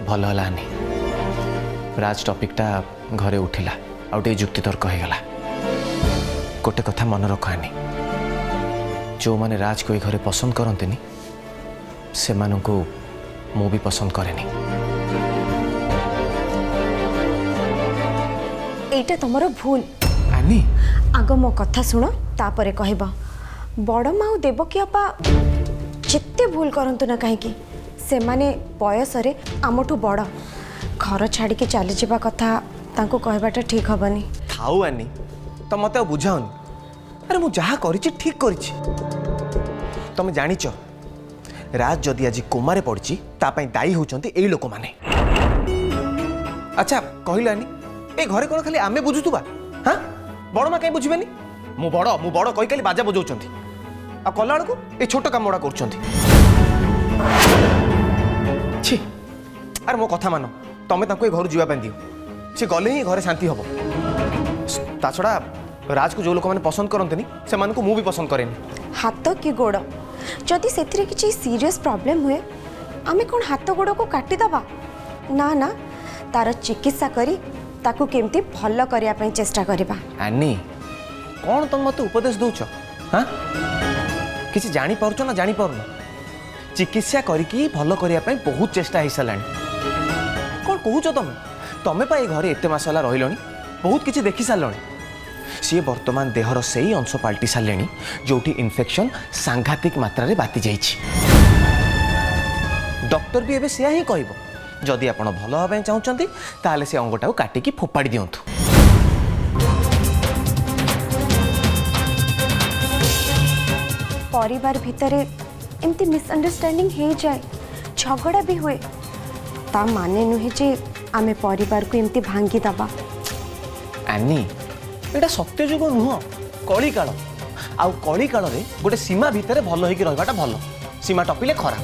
भल हलानी राज टॉपिकटा घरे उठिला आउ टे जुक्ति तर्क हो गला। गोटे कथा मन रखानी जो माने राज को घरे पसंद करते से मु भी पसंद करेनी। एटा तुमरो भूल आनी आग मो कथा सुनो तापरे कहबा। बड़ माऊ देवकी अपा जिते भूल करंतु ना कहीं से माने बयस रे आमठू बड़ घर छाड़ी के चली जावा कथा तांको कहबाटा ठीक हबनी। थाऊ आनी तो मत बुझाओनी। अरे मु जहा करिछि ठीक करिछि। तुम जानिच राज जदि आज कोमारे पड़छि तापाई दायी होचंती एई लोक माने। अच्छा कहलानी ए घरे कोन खाली आमे बुझुतुबा हां बड़ मा कहीं बुझिबेनी। मु बड़ कहि खाली बाजा बजाउचंती आ कला को ए छोट कामडा करचंती। छी अरे मो कथा मानो तमे ताको ए घर जीवा पे दियो से गले ही घरे शांति हबो। ता छड़ा राज को जो लोक माने पसंद करंतनी से मानको मु भी पसंद करेनी। हाथ कि गोड़ जदि सेथिरे किछि सीरियस प्रॉब्लम हुए आमे कोन हाथ गोड़ को काटी दबा ना ना तार चिकित्सा करी ताकू केमती भल करिया पई चेष्टा करबा। आनी कौन तुम मत उपदेश दौच हाँ किसी जानी पारुछ ना जानी पारुन चिकित्सा करिकी भल करिया पई बहुत चेष्टा हो सारानी। कौन कहूच तमे पा घरे एते मास होला रहिलणी बहुत किसी देखि सारलणी। सी वर्तमान देहर से ही अंश पलटि सारे जोटी इन्फेक्शन सांघातिक मात्रा रे बाती जाइछि। डॉक्टर भी एबे सेया ही कहबो जदि आपण भल होबे चाहउचंती ताले से अंगटा को काटिकी फोपाड़ी दियंतु। परिवार भितरे एमती मिसअंडरस्टैंडिंग हो जाए झगड़ा भी हुए ता माने नुहे जे आमे परिवार को एमती भांगी दबा। आनी एटा सत्य जुग नुह कली काल आउ कली काल रे गोटे सीमा भितर भल होइकी रहबाटा भल सीमा टपिले खराब।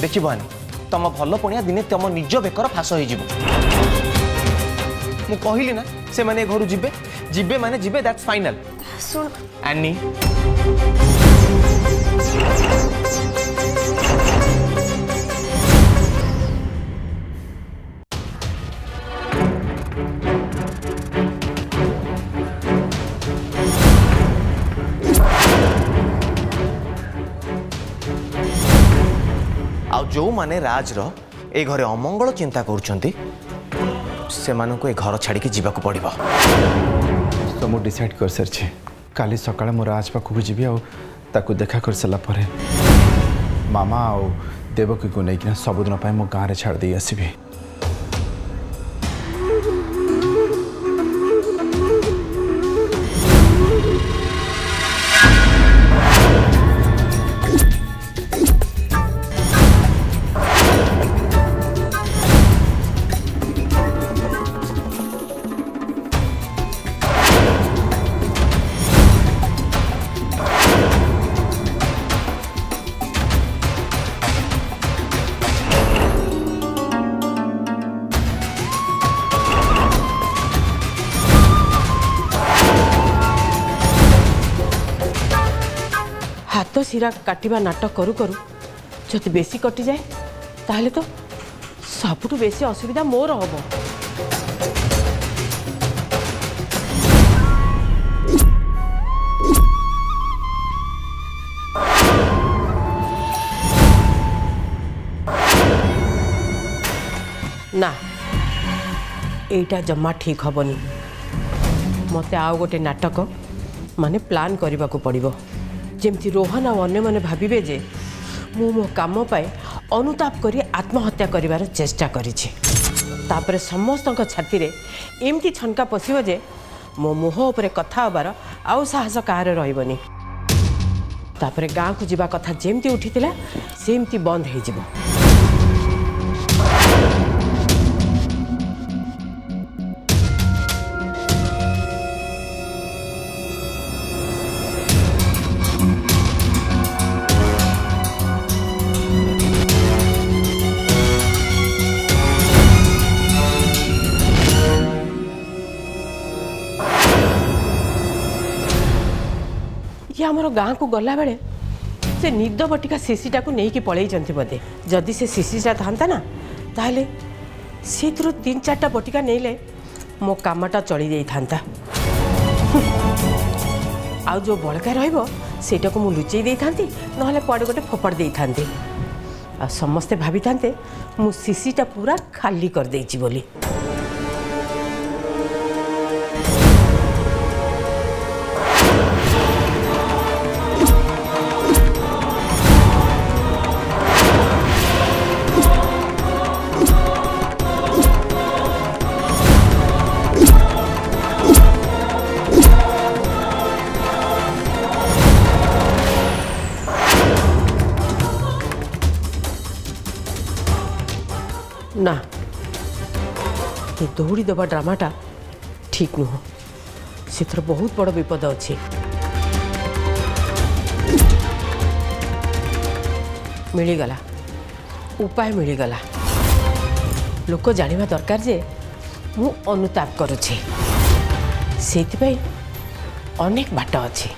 देखिबो आनी तम भल पुणिया दिने तम निज बेकर फास हो जिवो। मु कहिली ना से माने घर जिबे जिबे माने जिबे दैट्स फाइनल। सुन आनी जो माने राज रो ए घरे अमंगल चिंता करूछंती से मानको ए घर छाड़ी के जीवा को पड़िबो। तो मु डिसाइड कर सरछे काली सकाळे मो राज पाखु जीबी आ ताकू देखा कर सला परे मामा आ देवकी को नहीं सबुदिन पाई मो गाँव छाड़ दे आसबि। हाथ शिरा काटिबा नाटक करू करू जदि बेसी कटि जाए ताहले तो सबुठु बेसी असुविधा मोर हबो। ना एटा जम्मा ठीक हबनी। मते आउ गोटे नाटक माने प्लान करबा को पड़िबो जेमती रोहन आ अन्य माने भाबिबे जे मु मो काम पाए अनुताप करी आत्महत्या करिवार चेष्टा करिछि। तापरे समस्त छाती रे एमती छनका पशिबो जे मो मुह उपरे कथा होबार आउ साहस कार रहिबनी। तापरे गाँ को जीवा कथा जेमती उठितिला सेमती बंद हो जिवो। ये आमर गाँ को गला बेले से निद बटिका शिशिटा को नहीं कि पलैंती बोधे जदि से शिशिटा था ना ताहले सीथुरु 3-4टा बटिका नेले मो कामटा चली जाई थांता आ जो बड़का रहिबो सेटा को मु लुचेई देई थांती नहले पड़े गोटे फोपड़ देई थांती आ समस्ते भाभी थांते मु सीसीटा पूरा खाली कर देइची बोली। ना ये दौड़ी देवा ड्रामाटा ठीक नुह से बहुत बड़ विपद अच्छे मिलगला उपाय मिलगला लोक जानिबा दरकार जे मु अनुताप करुछि सेति अनेक बाट अच्छे।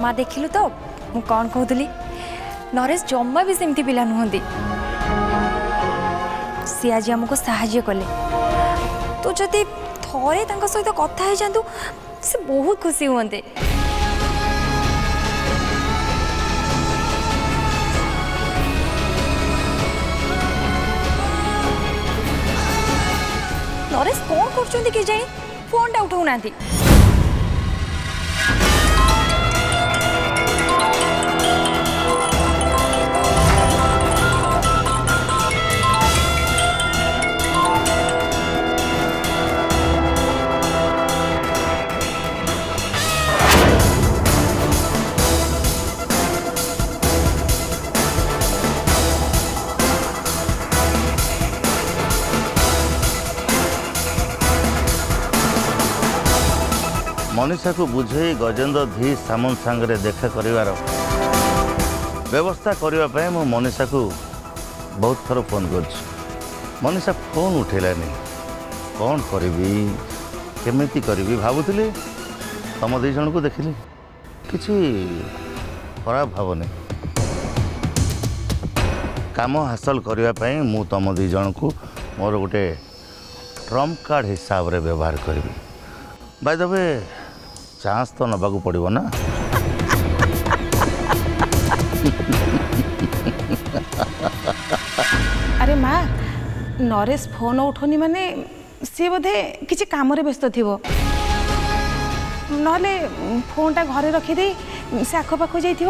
माँ देखिलु तो मु कौन कहूली नरेश जम्मा भी सेमती पिला नुहंती सी आज आमको साहाय्य कले तो जदि थरे तांका सहित कथा है जांतु से बहुत खुशी हुंते। नरेश कौन करछंती के जानी फोन टा उठाउ नांती मनीषा को बुझे गजेंद्र धी सामन सांगरे देखा करिवार व्यवस्था करने मु मनीषा को बहुत थर फोन कर मनीषा फोन उठेलानी कौन करी केमिति करी भावुली तुम दी जन को देखिली किसी खराब भावनी काम हासिल करने मु तुम दी जन को मोर गोटे ट्रम्प कार्ड हिसाब रे व्यवहार करी बाय द वे चांस तो नबाक पड़ो ना। अरे माँ नरेश फोन उठोनी माने सी बोधे किसी काम व्यस्त थी नले फोनटा घरे रखीदे से आखपाख जा तू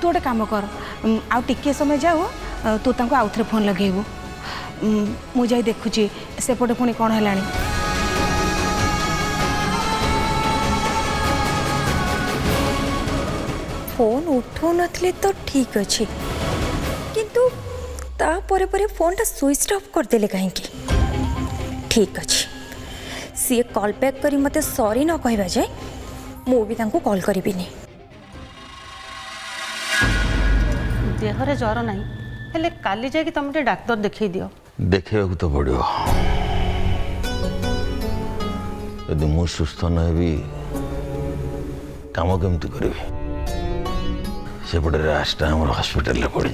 गोटे काम कर आउ टिके समय जाऊ तू तांको आउ थे फोन लगेबू मु जाई देखुची सेपटे पुणी कौन है फोन उठो नथले तो ठीक अच्छे किंतु ता परे परे फोन टा स्विच ऑफ कर देले कहीं ठीक अच्छे सी कॉल बैक करी मते सॉरी न कहबा जाए मु भी तांको कॉल करिबिनी। देहरे ज्वर नहीं हेले काली जाके तुम डाक्तर देखै दियो देखा तो पड़ो यदि मु सुस्थ नही काम केमती करी सेपटे रास्ता आम हस्पिटाल पड़ी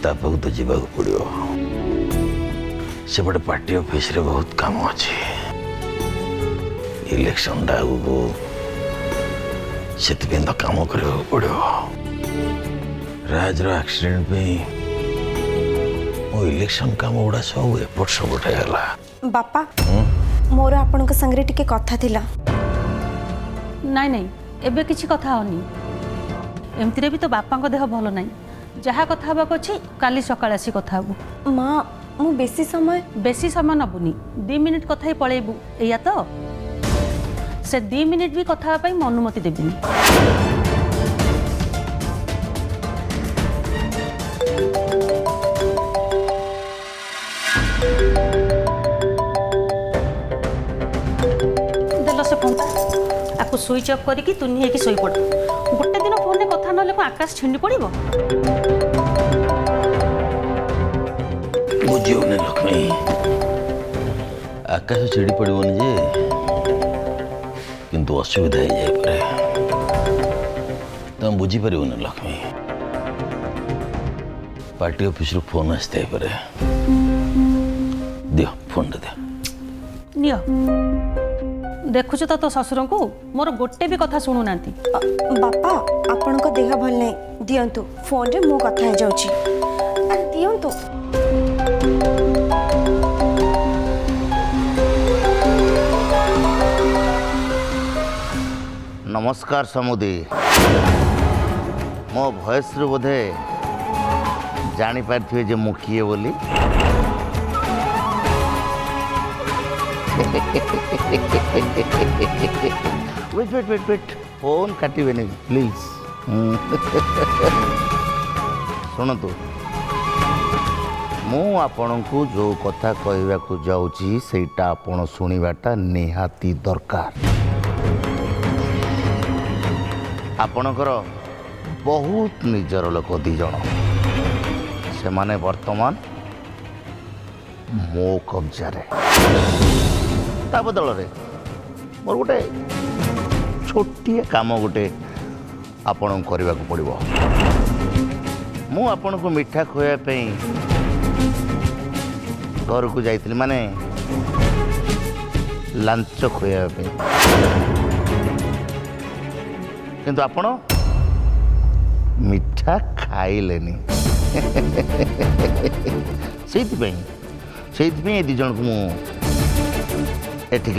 तापाक तो जावाक पड़ो सेपटे पार्टी ऑफिस रे बहुत काम अच्छे इलेक्शन आगू से तो काम करने पड़ो। राजर एक्सीडेंट पे मो इलेक्शन काम गुड़ा सब एपट सपट है। बापा मोर आपणक संगे टिके कथा थिला। नाई नाई एबे किछि कथा होनी। एमतिरे भी तो बापा को देह भल नाई। जहाँ कथा हबाक अछि काली सकाळ आसी कथा हबु। माँ मु बेसी समय नबुनी 2 मिनिट कथा ही पळेबु एया तो से 2 मिनिट भी कथा पाई मैं अनुमति देबिनी। देलो से फोन आपको स्विच ऑफ करके तू नहीं कि सोई पड़। गोटे दिन फोन में कथा नले को आकाश छिंडी पड़िबो। बुझियोने लक्ष्मी आकाश छिड़ी पड़ोनी जे किंतु असुविधा हो जाए पारे तुम बुझीपर लक्ष्मी। पार्टी ऑफिस रु फोन आसते पारे दियो फोन दे नियो देखुच तो ससुर को मोर गोटे भी कथा शुणु ना। बापा आपण को देह भल नहीं दियंतु फोन रे मो कथा है जाउची दियंतु। नमस्कार समुदी मो भयस रु बोधे जानी पारथिबे जे मु किए बोली। वेट फोन काटिबे नहीं प्लीज। शुणतु मु आपण को जो कथा कहवा को जाऊँगी सेटा आपण शुणवाटा निहाती दरकार। आपणकर बहुत निजर लोक 2 जन से माने वर्तमान मो कब्जा ता बदल रे मोर गोटे छोटिए काम गोटे आपण करने को पड़ो। मु आपण को मिठा खुआई घर को जाइली माने लांच खुआई किंतु आपण मिठा खाइलेनी। से 2 जन को मुझे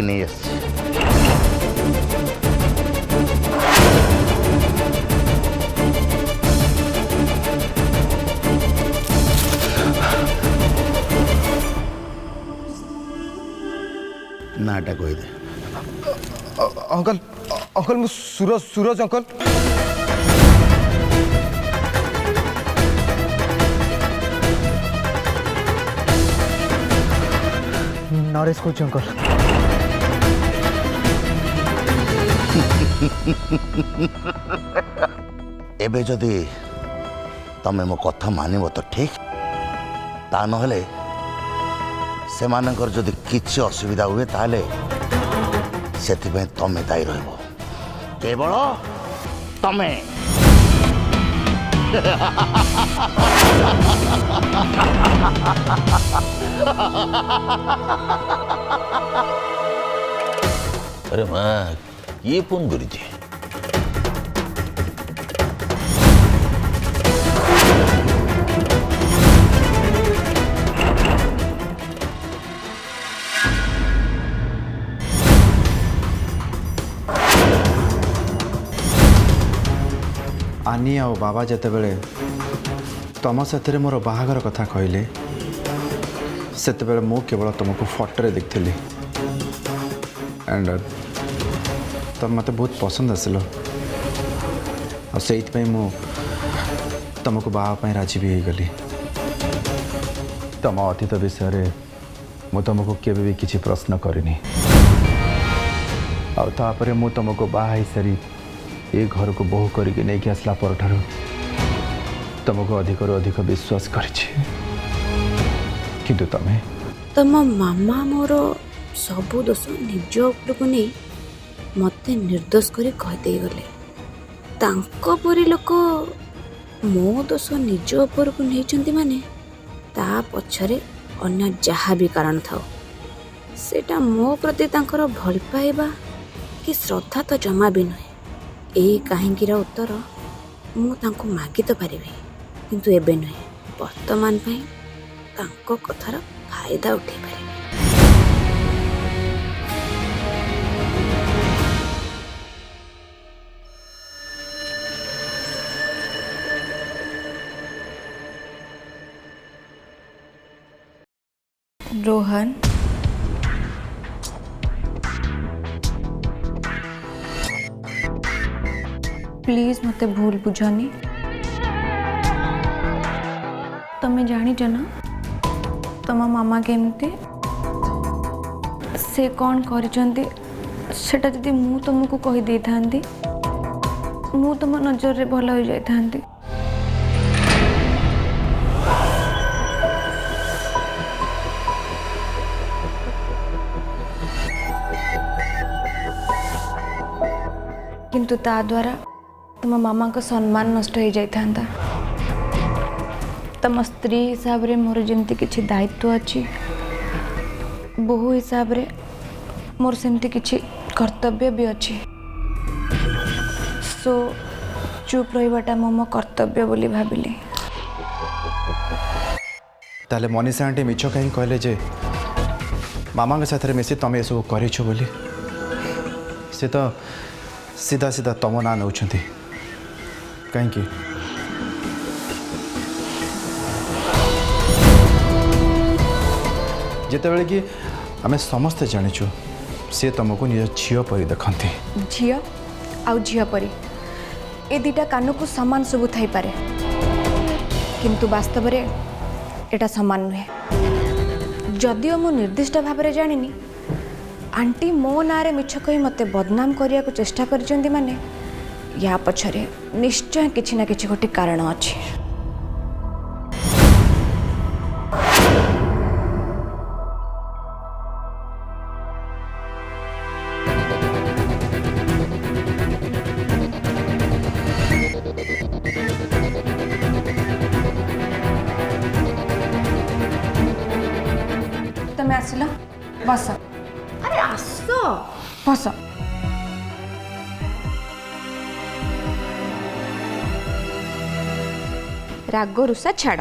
नहीं आस। नाटा कही दे। अंकल अंकल मु सूरज अंकल। नरेश को अंकल। एबे जदि तमे मो कथा मानिब तो ठीक ता नहले से मानकर जदि किछि असुविधा हुए ताले सेथिबे तमे दायी रहबो केवल तमे। अरे माँ ये फोन करी आनी आ बाबा जिते बड़े तुम साथी मोर बाहागर कथा कहले से मु केवल तुमको फोटो देखी एंड तुम मत बहुत पसंद आसिल से तुमको बाहा राजी भी गली। तुम अतीत विषय मु तुमको केवे भी किसी प्रश्न करनी आपर मु तुमको बाहा सारी ये घर को बहु करके नहीं आसला पर ठारू तुमको अधिक अधिक विश्वास किंतु तमें तम मामा मोर सबू दोष निज उपरको नहीं मत निर्दोष कर कहीदे गले। परी लोक मो दोष निज उपरको नहीं माने ता पछरे अन्य जहाँ भी कारण था सेटा मो प्रति तांकर भल पाइबा कि श्रद्धा तो जमा भी नुहे। यही कहीं उत्तर ମୁଁ ତାଙ୍କୁ ମାଗି ତ ପାରିବି, କିନ୍ତୁ ଏବେ ନୁହେଁ, ବର୍ତ୍ତମାନ ପାଇଁ ତାଙ୍କ କଥାର ଫାଇଦା ଉଠାଇ ପାରିବି। रोहन, प्लीज मते भूल बुझनी। तुम्हें जानीच ना तुम मामा केमती से कौन करिचंती सेटा जदि मु तुमको कहि दे थांती मु तुम नजर रे भल हो जाई थांती। किंतु ता द्वारा तुम मामा को सम्मान नष्ट हो जाई थांता। तुम स्त्री हिसाब रे मोर जेमती किछि दायित्व अच्छी, बहु हिसाब रे मोर सेमती किछि कर्तव्य भी अच्छी। सो चुप रहिबाटा मो कर्तव्य बोली भाबिली। ताले मनीषा आंटी मिछ कहीं कहले जे मामा के साथ मिसी तुम ये सब करेछ बोली, से तो सीधा सीधा तुम ना नौ कहीं जिते कि आम समस्ते जाचु सी तुमको निज झील परी देखती। झील आउ झील परी ए दीटा कान को सामान सबू थाई पारे, किंतु वास्तव रे एटा सामान नुहे। जदिओ मु निर्दिष्ट भाव में जानिनी आंटी मो नारे मिछ कही मते बदनाम करिया को चेष्टा करचंदी माने या पछरे निश्चय किछि ना किछि गोटे कारण अछि। तमे आसिलो बस। अरे आसो बस। राग रुषा छाड़,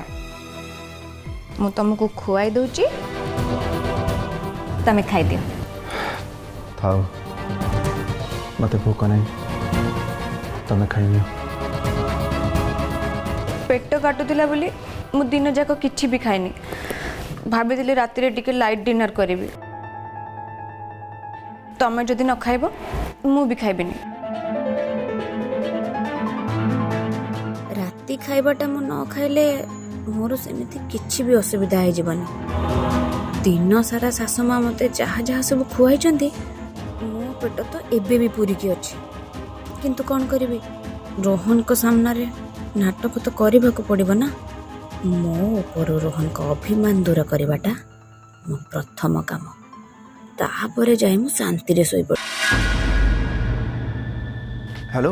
मु तुमको खुआई दूची, तमे खाई दियो। थाओ मते भोक नहीं, तुम खाइनियो। पेट काटुला बोली मु दिन जाक किछि भी खाइनी, भाभी राति रे टिके लाइट डिनर करी। तमे जदि न खाइब मु भी खाइबिनी। राति खाइबाटा मु न खाइले मोर सेमिति किछि भी असुविधा हो जीवनी। दिन सारा शाशुमा मते जहाँ जहाँ सब खुआई मो पेट तो एबे भी पूरी की अच्छी, किंतु कौन करी रोहन को सामना रे नाटक तो करने को पड़ो ना। मो ऊपर रोहन को अभिमान दूर करवाटा मो प्रथम काम, तापर जाए मु शांति रे सोई पड़। हेलो,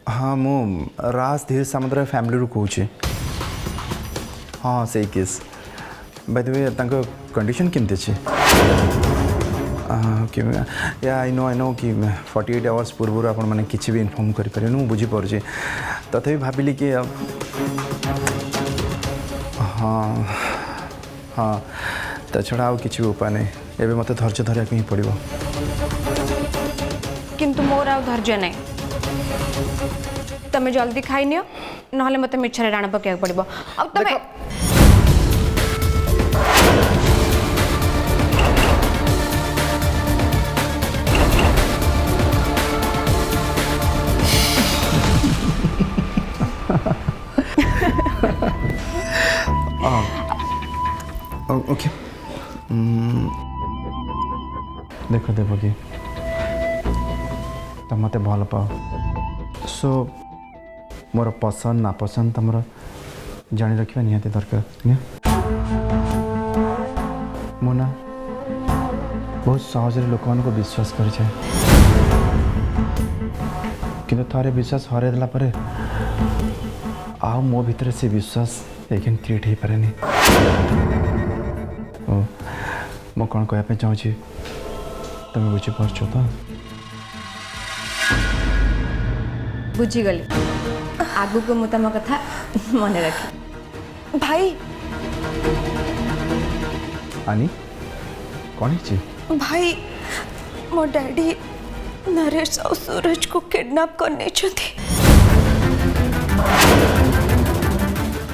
हाँ मु राज धीर सामुद्र फैमिली रू कहूँ। हाँ से केस बाय द वे तांको कंडीशन केमती अच्छे या आई नो कि 48 आवर्स पूर्व आपण मैंने किसी भी इनफॉर्म करें मुझे बुझीपारे तथापि भाविली कि हाँ हाँ ता छड़ा आउ किसी भी उपाय नहीं, एवं मत धैर्य धरिया ही पड़ो। किंतु मोर आ धैर्य नहीं, तमे जल्दी खाई नियो नहले मते मिछरे राण पकेया पड़िबो। अब तमे ओके देखो देव कि तुम मत भल पाओ, सो मोर पसंद नापसंद तुम जानी रखा निहाती दरकार। मो ना बहुत सहज लोक मान को विश्वास कर किंतु थोड़े विश्वास हर देला आओ मो भीतर से विश्वास एक क्रिएट हो पारे। मो कौन कहना चाहूँगी तुम बुझीपार तो? बुझीगली। आगु को मुझे तुम कथा मन रखी। भाई आनी कौन है भाई मो डैडी नरेश और सूरज को किडनैप करने छथि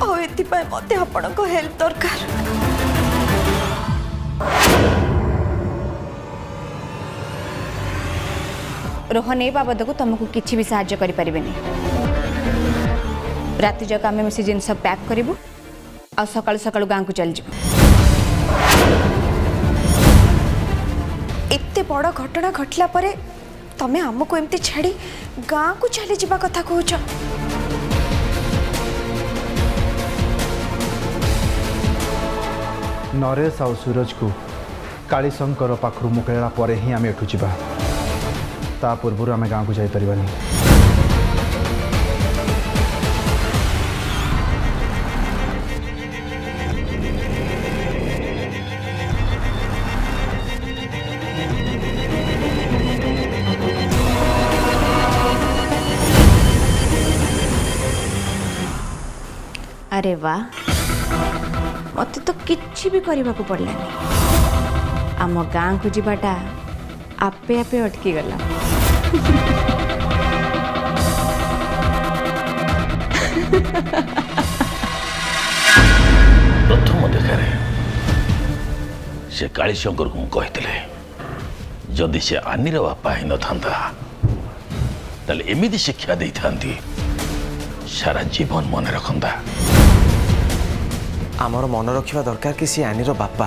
और एतिपाई मते आपण को हेल्प दरकार। रोहन ए बाबद को तुमको किसी भी साहाय्य करि परिबेनी। राति जक आम मिसी जिनस पैक करूँ आ सकाळु सकाळु गाँव को चल जीव। एते बड़ घटना घटला परे तमे हमको एमती छाड़ी गाँ को चली जीवा कथा कहूच। नरेश और सूरज को कालीशंकर पाखु मुकला पर ही आम एठू जा ता पूर्व आम गाँव को जापरिबानी। अरे वाह मत तो किसी भी करने को पड़लानी। आम गाँ को जीवाटा आपे आपे अटकी गला। प्रथम देखार से कालीशंकर को कहते जदि से आनीर बापा ही न था ताले एमिति शिक्षा दे थांती सारा जीवन मन रखंदा। आमर मन रखा दरकार कि सी आनीर बापा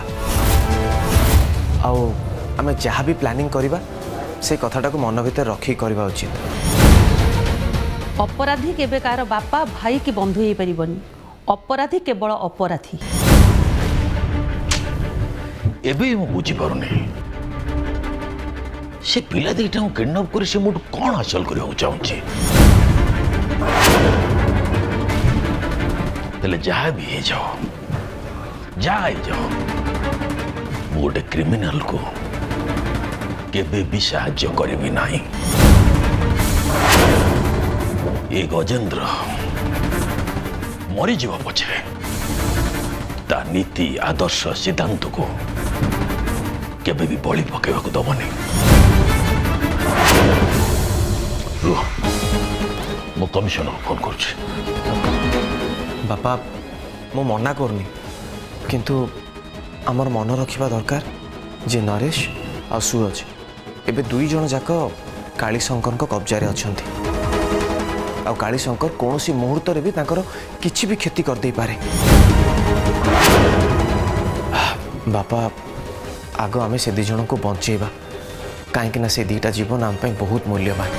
आम जहाँ भी प्लानिंग करवा से कथाटा को मन भीतर रखी करवा उचित। अपराधी केबे कार बापा भाई की बंधु हो पारिबनी। अपराधी केवल अपराधी। एबे मु बुझी पारुनी से पिला दिटा को किडनैप कर से मोट कौन हासिल करबा चाहूची। तेले जहाँ भी है जाओ जहाँ जाओ गोटे क्रिमिनल को केबे भी साहाय्य करेबी नहीं। ये गजेंद्र मरी जीव पछे ता नीति आदर्श सिद्धांत को केबे भी बलि पकेबा को दबनी। रुह मो कमिशनर फोन करुछि। बापा मो मना करनी किंतु आमर मन रखा दरकार जे नरेश आ सूरज एबे दुई जन जाक कालीशंकर को कब्जा रे अछंती। आ कालीशंकर कौन सी मुहूर्त रे भी तांकर किछि भी क्षति कर दे पारे। बापा आग आमे से दी जन को बंचेबा कहीं से दीटा जीवन आम बहुत मूल्यवान।